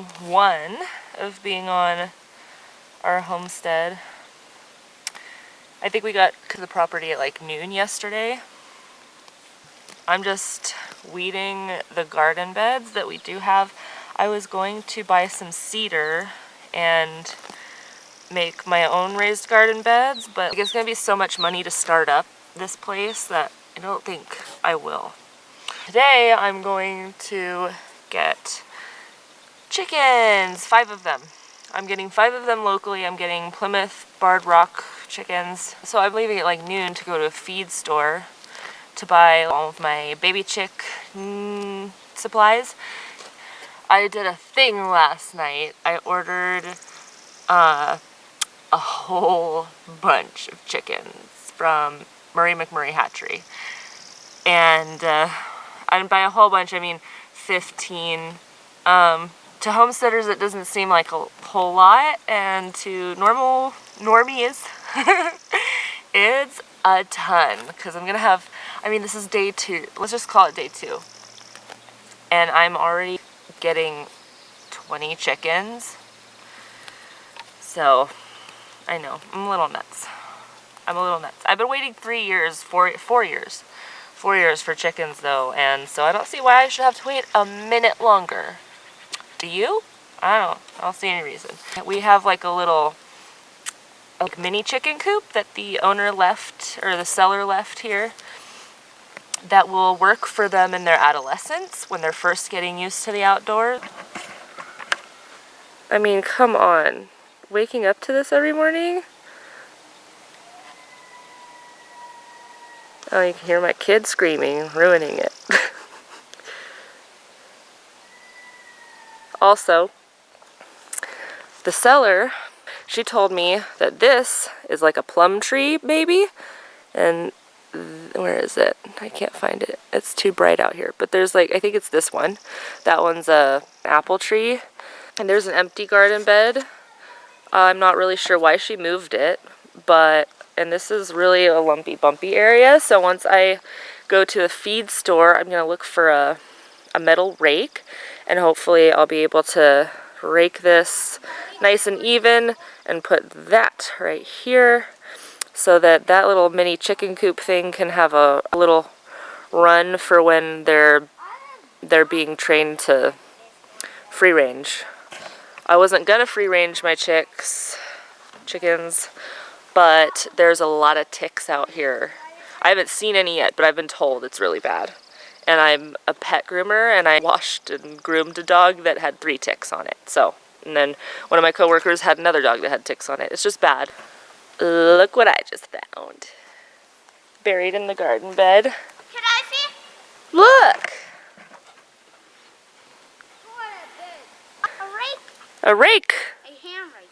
one of being on our homestead. I think we got to the property at like noon yesterday. I'm just weeding the garden beds that we do have. I was going to buy some cedar and make my own raised garden beds, but it's going to be so much money to start up this place that I don't think I will. Today I'm going to get chickens, 5 of them. I'm getting 5 of them locally. I'm getting Plymouth Barred Rock chickens. So I'm leaving at like noon to go to a feed store to buy all of my baby chick supplies. I did a thing last night. I ordered a whole bunch of chickens from Murray McMurray Hatchery. And by a whole bunch, I mean 15. To homesteaders, it doesn't seem like a whole lot, and to normies, it's a ton, because I'm gonna have, I mean, this is day 2, let's just call it day 2, and I'm already getting 20 chickens, so, I know, I'm a little nuts. I've been waiting 4 years for chickens, though, and so I don't see why I should have to wait a minute longer. Do you? I don't see any reason. We have like a little mini chicken coop that the owner left, or the seller left here, that will work for them in their adolescence when they're first getting used to the outdoors. I mean, come on. Waking up to this every morning? Oh, you can hear my kid screaming, ruining it. Also, the seller, she told me that this is like a plum tree baby, and where is it? I can't find it. It's too bright out here, but there's like, I think it's this one. That one's a apple tree, and there's an empty garden bed. I'm not really sure why she moved it, and this is really a lumpy, bumpy area, so once I go to the feed store, I'm going to look for a metal rake, and hopefully I'll be able to rake this nice and even and put that right here so that that little mini chicken coop thing can have a little run for when they're being trained to free range. I wasn't gonna free range my chickens, but there's a lot of ticks out here. I haven't seen any yet, but I've been told it's really bad. And I'm a pet groomer, and I washed and groomed a dog that had 3 ticks on it. So, and then one of my coworkers had another dog that had ticks on it. It's just bad. Look what I just found. Buried in the garden bed. Can I see? Look! A rake? A rake. A hand rake.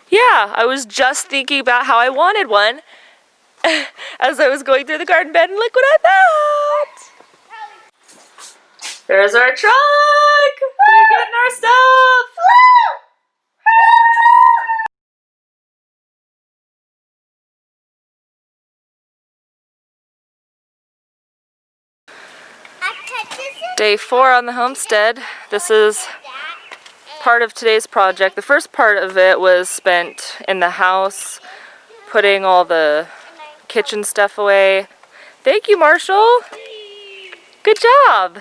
Yeah, I was just thinking about how I wanted one as I was going through the garden bed, and look what I found! There's our truck! We're getting our stuff! Day 4 on the homestead. This is part of today's project. The first part of it was spent in the house, putting all the kitchen stuff away. Thank you, Marshall! Good job!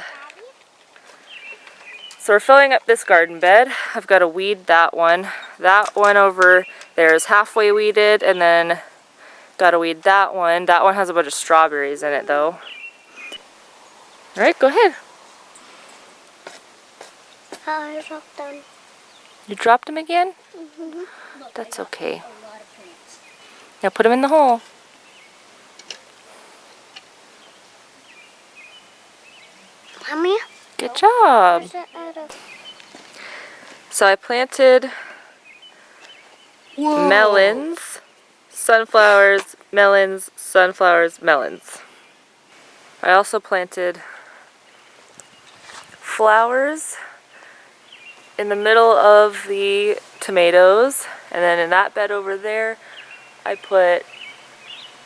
So we're filling up this garden bed. I've got to weed that one. That one over there is halfway weeded, and then got to weed that one. That one has a bunch of strawberries in it, though. All right, go ahead. I dropped them. You dropped them again? Mm-hmm. That's okay. Now put them in the hole. Mommy? Good job. So I planted melons, sunflowers, melons, sunflowers, melons. I also planted flowers in the middle of the tomatoes, and then in that bed over there I put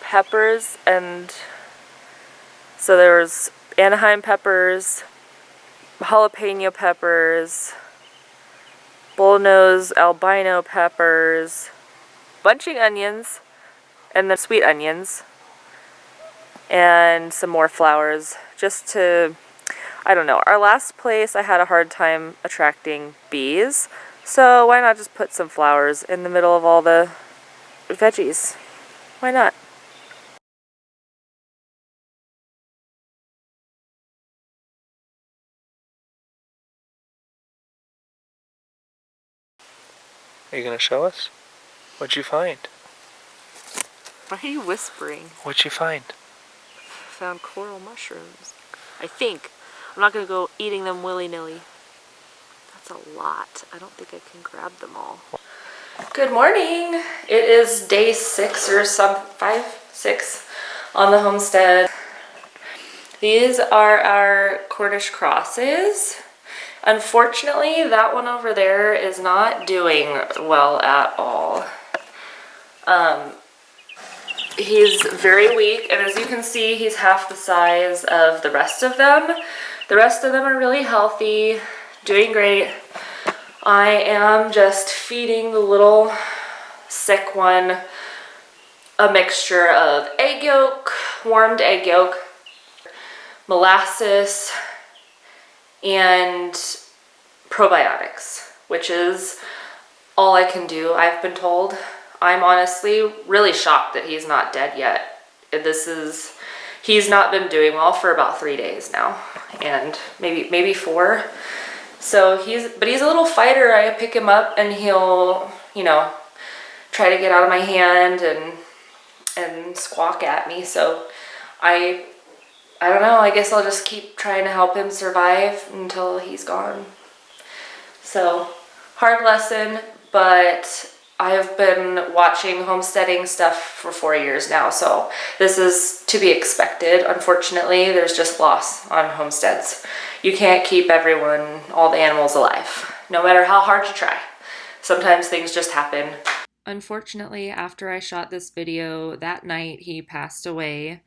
peppers, and so there was Anaheim peppers, jalapeno peppers, bullnose albino peppers, bunching onions, and the sweet onions, and some more flowers just to, I don't know. Our last place I had a hard time attracting bees, so why not just put some flowers in the middle of all the veggies? Why not? Are you gonna show us? What'd you find? Why are you whispering? What'd you find? Found coral mushrooms. I think. I'm not gonna go eating them willy-nilly. That's a lot. I don't think I can grab them all. Good morning. It is day 6 or 6 on the homestead. These are our Cornish Crosses. Unfortunately, that one over there is not doing well at all. He's very weak, and as you can see, he's half the size of the rest of them. The rest of them are really healthy, doing great. I am just feeding the little sick one a mixture of egg yolk, warmed egg yolk, molasses, and probiotics, which is all I can do, I've been told. I'm honestly really shocked that he's not dead yet. He's not been doing well for about 3 days now, and maybe 4. So he's a little fighter. I pick him up and he'll, try to get out of my hand and squawk at me. So I don't know, I guess I'll just keep trying to help him survive until he's gone. So, hard lesson, but I've been watching homesteading stuff for 4 years now, so this is to be expected. Unfortunately, there's just loss on homesteads. You can't keep all the animals alive, no matter how hard you try. Sometimes things just happen. Unfortunately, after I shot this video, that night he passed away.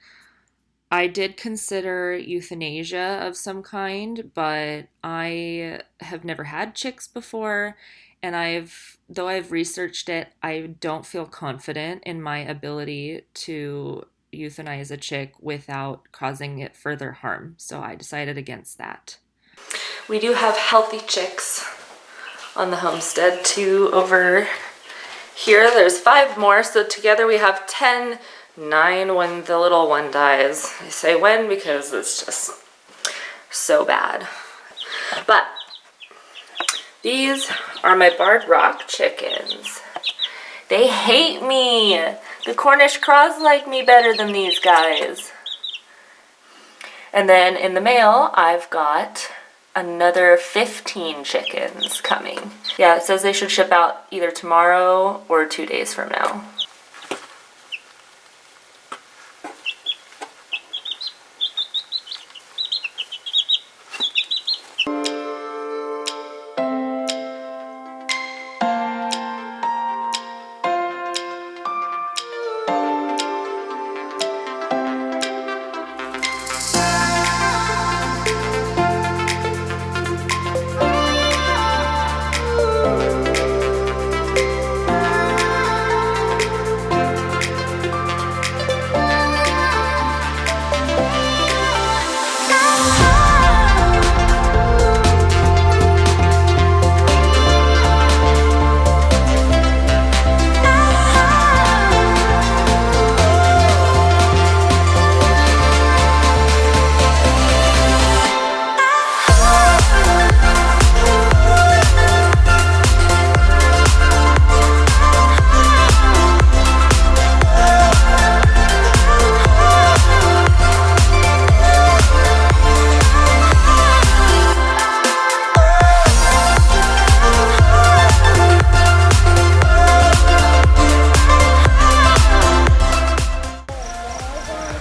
I did consider euthanasia of some kind, but I have never had chicks before, and though I've researched it, I don't feel confident in my ability to euthanize a chick without causing it further harm, so I decided against that. We do have healthy chicks on the homestead, 2 over here. There's 5 more, so together we have 10. 9 when the little one dies. I say when because it's just so bad. But these are my barred rock chickens. They hate me. The Cornish Cross like me better than these guys. And then in the mail, I've got another 15 chickens coming. Yeah, it says they should ship out either tomorrow or 2 days from now.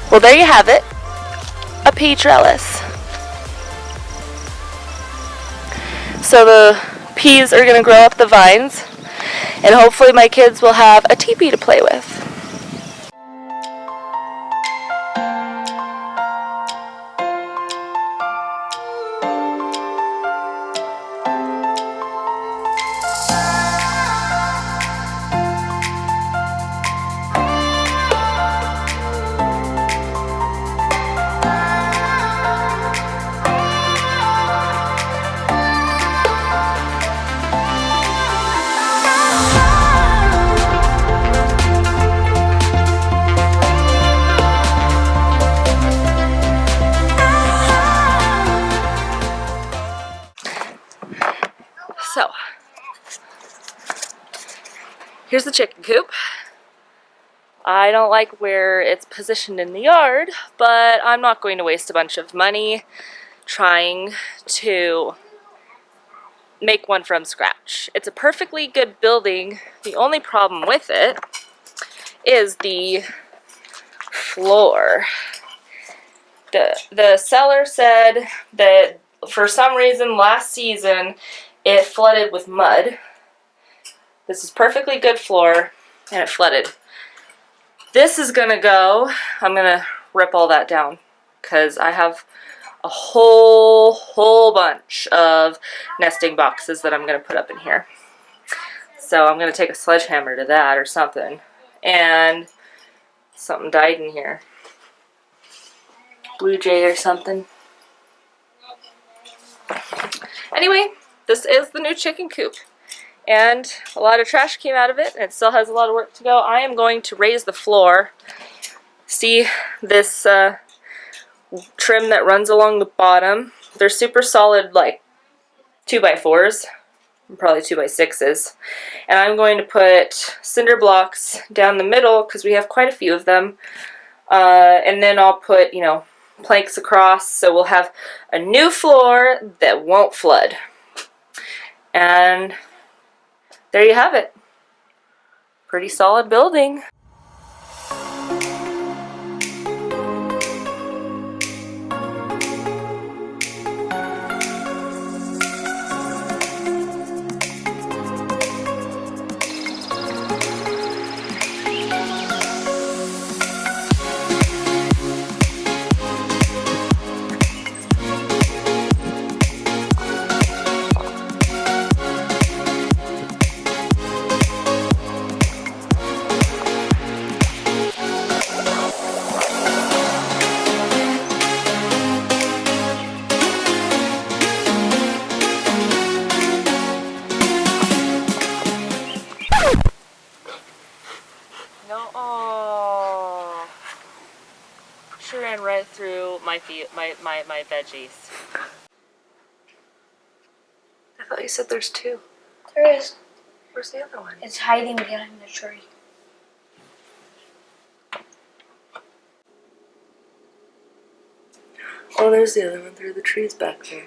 Well, there you have it, a pea trellis. So the peas are going to grow up the vines, and hopefully my kids will have a teepee to play with. Here's the chicken coop. I don't like where it's positioned in the yard, but I'm not going to waste a bunch of money trying to make one from scratch. It's a perfectly good building. The only problem with it is the floor. The seller said that for some reason last season it flooded with mud. This is perfectly good floor and it flooded. This is gonna go, I'm gonna rip all that down because I have a whole bunch of nesting boxes that I'm gonna put up in here. So I'm gonna take a sledgehammer to that or something. And something died in here. Blue jay or something. Anyway, this is the new chicken coop. And a lot of trash came out of it, and it still has a lot of work to go. I am going to raise the floor. See this trim that runs along the bottom? They're super solid, like 2x4s, probably 2x6s. And I'm going to put cinder blocks down the middle because we have quite a few of them. And then I'll put, you know, planks across, so we'll have a new floor that won't flood. And there you have it. Pretty solid building. No, oh, she ran right through my feet, my veggies. I thought you said there's two. There is. Where's the other one? It's hiding behind the tree. Oh, there's the other one through the trees back there.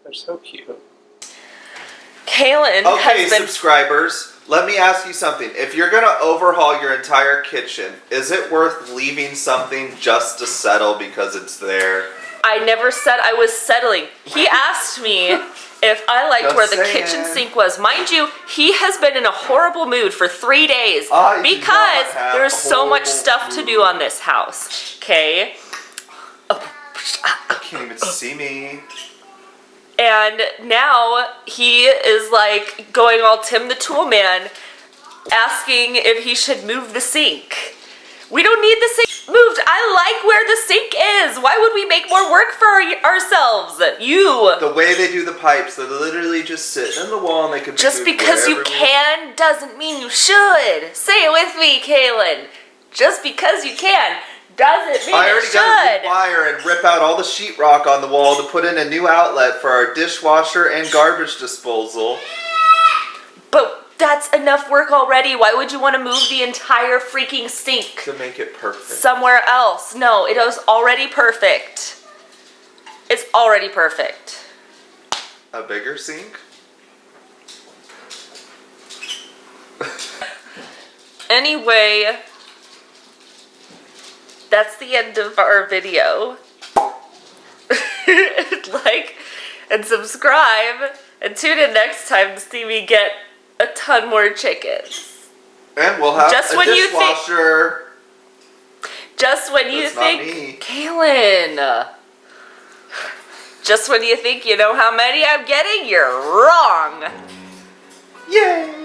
They're so cute. Kaylin Okay, has been... subscribers, let me ask you something. If you're going to overhaul your entire kitchen, is it worth leaving something just to settle because it's there? I never said I was settling. He asked me if I liked Just where the saying. kitchen sink was. Mind you, he has been in a horrible mood for 3 days I do because not have there's a so much horrible stuff to do on this house. Okay? You can't even see me. And now he is like going all Tim the Tool Man, asking if he should move the sink. We don't need the sink moved. I like where the sink is. Why would we make more work for ourselves? You. The way they do the pipes, they're literally just sitting in the wall and they could be Just moved because you wherever we- can doesn't mean you should. Say it with me, Kaylin. Just because you can doesn't mean I it already got to should. rewire and rip out all the sheetrock on the wall to put in a new outlet for our dishwasher and garbage disposal. But that's enough work already. Why would you want to move the entire freaking sink To make it perfect. somewhere else? No, it is already perfect. It's already perfect. A bigger sink? Anyway, that's the end of our video. Like and subscribe and tune in next time to see me get a ton more chickens. And we'll have Just a when you think- dishwasher. Just when you That's not think, me. Kaylin, just when you think you know how many I'm getting, you're wrong. Yay!